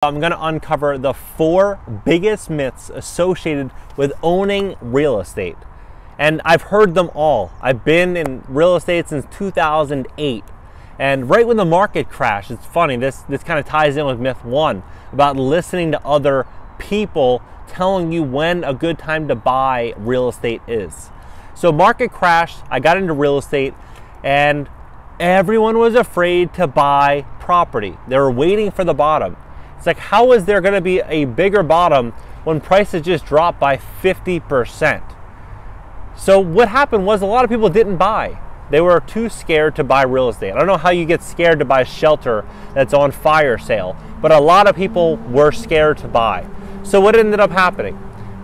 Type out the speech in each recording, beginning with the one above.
I'm going to uncover the 4 biggest myths associated with owning real estate. And I've heard them all. I've been in real estate since 2008. And right when the market crashed, it's funny, this kind of ties in with myth 1 about listening to other people telling you when a good time to buy real estate is. So market crashed, I got into real estate, and everyone was afraid to buy property. They were waiting for the bottom. It's like, how is there going to be a bigger bottom when prices just dropped by 50%? So what happened was a lot of people didn't buy. They were too scared to buy real estate. I don't know how you get scared to buy shelter that's on fire sale, but a lot of people were scared to buy. So what ended up happening?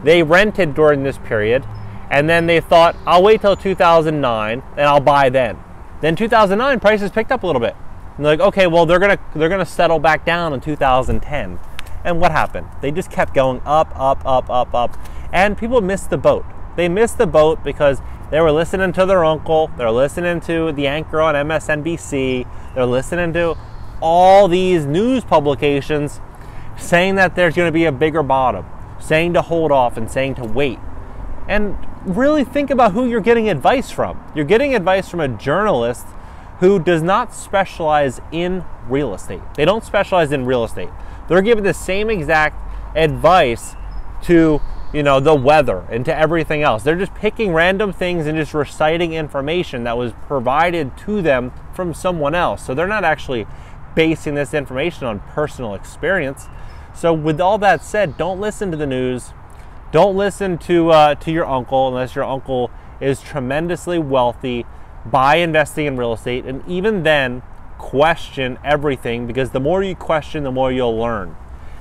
They rented during this period, and then they thought, I'll wait till 2009 and I'll buy then. Then 2009 prices picked up a little bit. And they're like, okay, well, they're gonna settle back down in 2010. And what happened? They just kept going up, up, up, up, up. And people missed the boat. They missed the boat because they were listening to their uncle, they're listening to the anchor on MSNBC, they're listening to all these news publications saying that there's gonna be a bigger bottom, saying to hold off and saying to wait. And really think about who you're getting advice from. You're getting advice from a journalist who does not specialize in real estate. They don't specialize in real estate. They're giving the same exact advice to, the weather and to everything else. They're just picking random things and just reciting information that was provided to them from someone else. So they're not actually basing this information on personal experience. So with all that said, don't listen to the news. Don't listen to your uncle unless your uncle is tremendously wealthy by investing in real estate. And even then, question everything, because the more you question, the more you'll learn.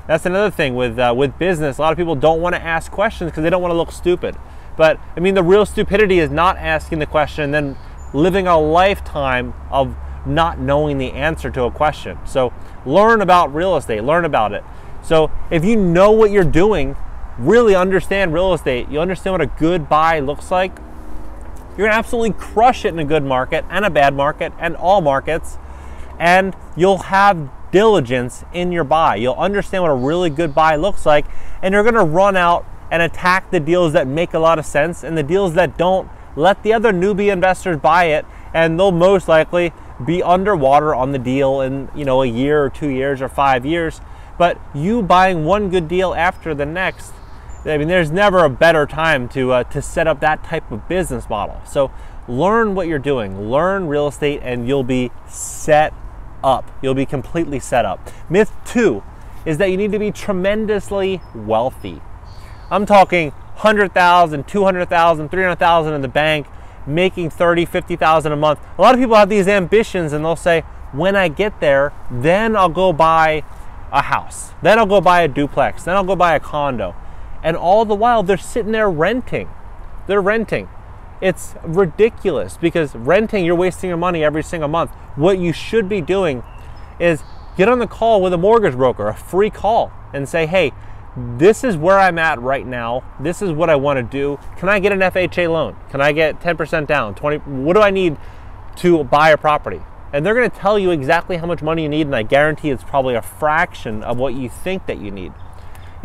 That's another thing with business. A lot of people don't want to ask questions because they don't want to look stupid. But I mean, the real stupidity is not asking the question and then living a lifetime of not knowing the answer to a question. So learn about real estate, learn about it. So if you know what you're doing, really understand real estate, you understand what a good buy looks like, you're gonna absolutely crush it in a good market and a bad market and all markets, and you'll have diligence in your buy. You'll understand what a really good buy looks like, and you're gonna run out and attack the deals that make a lot of sense, and the deals that don't, let the other newbie investors buy it, and they'll most likely be underwater on the deal in a year or 2 years or 5 years. But you buying one good deal after the next, I mean, there's never a better time to set up that type of business model. So learn what you're doing, learn real estate, and you'll be set up. You'll be completely set up. Myth 2 is that you need to be tremendously wealthy. I'm talking 100,000, 200,000, 300,000 in the bank, making 30, 50,000 a month. A lot of people have these ambitions and they'll say, when I get there, then I'll go buy a house. Then I'll go buy a duplex. Then I'll go buy a condo. And all the while, they're sitting there renting. They're renting. It's ridiculous because renting, you're wasting your money every single month. What you should be doing is get on the call with a mortgage broker, a free call, and say, hey, this is where I'm at right now. This is what I want to do. Can I get an FHA loan? Can I get 10% down, 20? What do I need to buy a property? And they're going to tell you exactly how much money you need, and I guarantee it's probably a fraction of what you think that you need.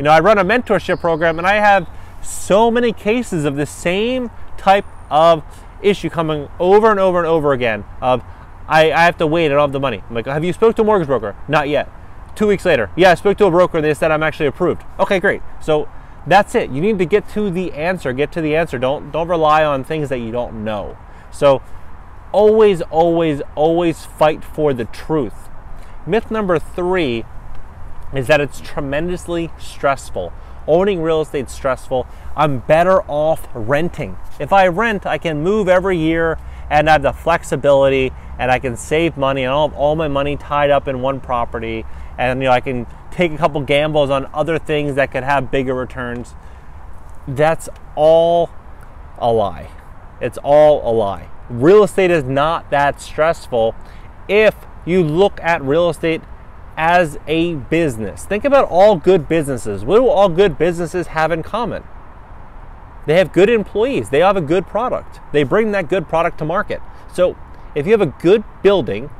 I run a mentorship program, and I have so many cases of the same type of issue coming over and over and over again of, I have to wait, I don't have the money. I'm like, have you spoke to a mortgage broker? Not yet. 2 weeks later, yeah, I spoke to a broker and they said I'm actually approved. Okay, great. So that's it. You need to get to the answer. Get to the answer. Don't rely on things that you don't know. So always, always, always fight for the truth. Myth number 3 is that it's tremendously stressful. Owning real estate is stressful. I'm better off renting. If I rent, I can move every year and I have the flexibility and I can save money and I'll have all my money tied up in one property, and I can take a couple gambles on other things that could have bigger returns. That's all a lie. It's all a lie. Real estate is not that stressful if you look at real estate as a business. Think about all good businesses. What do all good businesses have in common? They have good employees. They have a good product. They bring that good product to market. So if you have a good building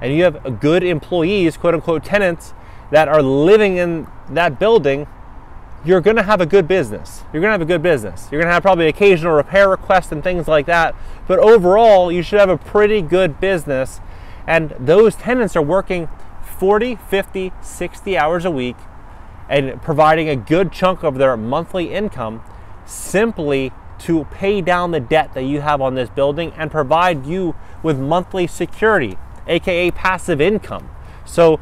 and you have a good employees, quote unquote tenants, that are living in that building, you're going to have a good business. You're going to have a good business. You're going to have probably occasional repair requests and things like that. But overall, you should have a pretty good business. And those tenants are working 40, 50, 60 hours a week and providing a good chunk of their monthly income simply to pay down the debt that you have on this building and provide you with monthly security, aka passive income. So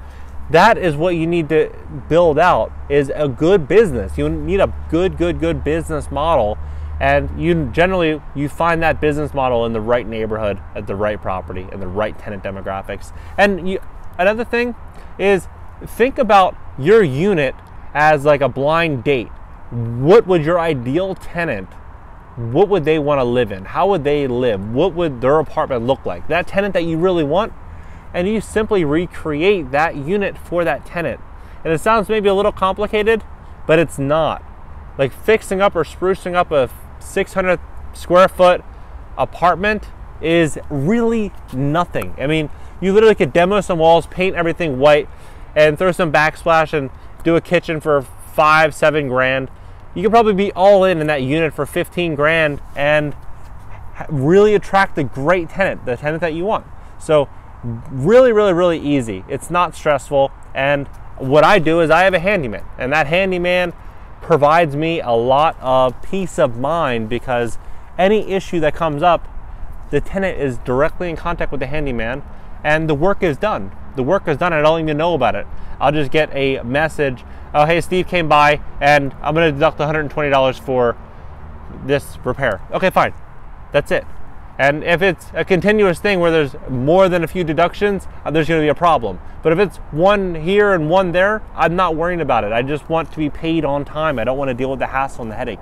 that is what you need to build out, is a good business. You need a good business model, and you find that business model in the right neighborhood, at the right property, and the right tenant demographics. And another thing is, think about your unit as like a blind date. What would your ideal tenant, what would they want to live in? How would they live? What would their apartment look like? That tenant that you really want, and you simply recreate that unit for that tenant. And it sounds maybe a little complicated, but it's not. Like fixing up or sprucing up a 600 square foot apartment is really nothing. I mean, you literally could demo some walls, paint everything white, and throw some backsplash and do a kitchen for 5-7 grand. You could probably be all in that unit for 15 grand and really attract a great tenant, the tenant that you want. So really easy. It's not stressful. And what I do is I have a handyman, and that handyman provides me a lot of peace of mind, because any issue that comes up, the tenant is directly in contact with the handyman and the work is done. The work is done and I don't even know about it. I'll just get a message, oh hey, Steve came by and I'm going to deduct $120 for this repair. Okay, fine. That's it. And if it's a continuous thing where there's more than a few deductions, there's going to be a problem. But if it's one here and one there, I'm not worrying about it. I just want to be paid on time. I don't want to deal with the hassle and the headache.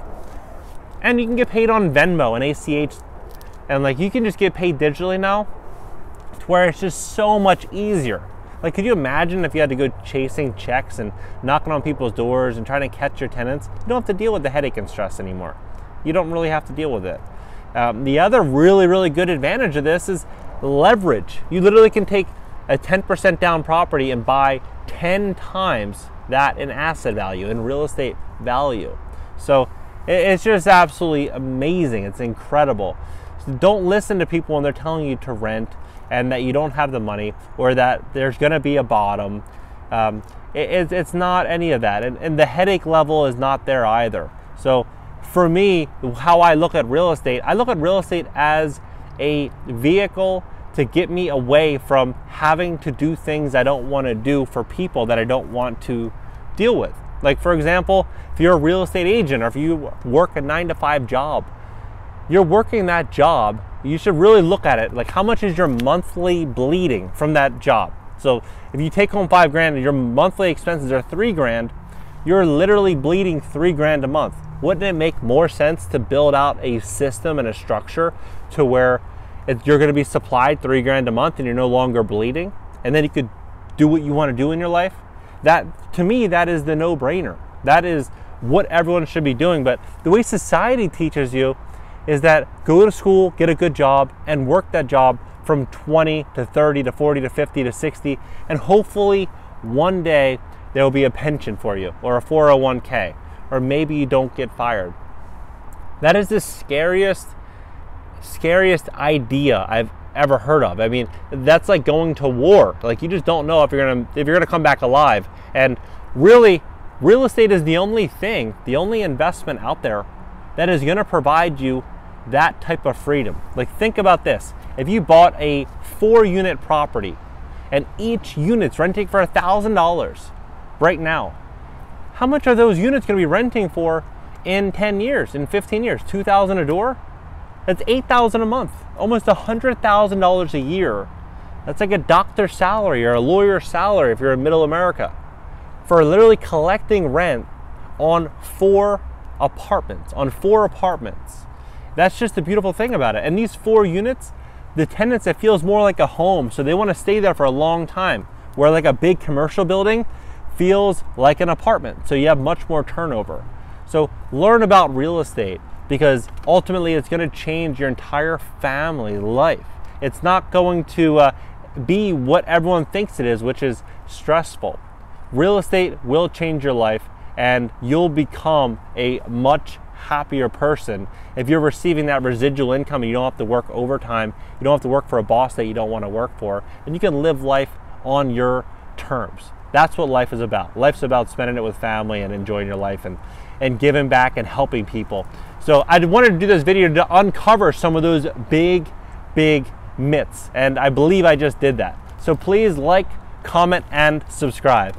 And you can get paid on Venmo and ACH, and like you can just get paid digitally now, to where it's just so much easier. Like, could you imagine if you had to go chasing checks and knocking on people's doors and trying to catch your tenants? You don't have to deal with the headache and stress anymore. You don't really have to deal with it. The other really good advantage of this is leverage. You literally can take a 10% down property and buy 10 times that in asset value, in real estate value. So it's just absolutely amazing. It's incredible. So don't listen to people when they're telling you to rent and that you don't have the money, or that there's going to be a bottom. It's not any of that, and the headache level is not there either. So for me, how I look at real estate, I look at real estate as a vehicle to get me away from having to do things I don't want to do for people that I don't want to deal with. Like, for example, if you're a real estate agent or if you work a 9-to-5 job, you're working that job, you should really look at it like, how much is your monthly bleeding from that job? So if you take home 5 grand and your monthly expenses are 3 grand, you're literally bleeding 3 grand a month. Wouldn't it make more sense to build out a system and a structure to where you're going to be supplied 3 grand a month and you're no longer bleeding, and then you could do what you want to do in your life? That, to me, that is the no-brainer. That is what everyone should be doing. But the way society teaches you is that go to school, get a good job, and work that job from 20 to 30 to 40 to 50 to 60, and hopefully one day there will be a pension for you, or a 401k, or maybe you don't get fired. That is the scariest idea I've ever heard of. I mean, that's like going to war. Like, you just don't know if you're gonna come back alive. And really, real estate is the only thing, the only investment out there that is gonna provide you that type of freedom. Like, think about this. If you bought a 4-unit property and each unit's renting for $1,000 right now, how much are those units going to be renting for in 10 years, in 15 years? $2,000 a door? That's $8,000 a month, almost $100,000 a year. That's like a doctor's salary or a lawyer's salary if you're in middle America, for literally collecting rent on 4 apartments, That's just the beautiful thing about it. And these 4 units, the tenants, it feels more like a home, so they want to stay there for a long time, where like a big commercial building feels like an apartment, so you have much more turnover. So learn about real estate, because ultimately it's going to change your entire family life. It's not going to be what everyone thinks it is, which is stressful. real estate will change your life, and you'll become a much happier person if you're receiving that residual income and you don't have to work overtime, you don't have to work for a boss that you don't want to work for, and you can live life on your terms. That's what life is about. Life's about spending it with family and enjoying your life and giving back and helping people. So I wanted to do this video to uncover some of those big myths, and I believe I just did that. So please like, comment, and subscribe.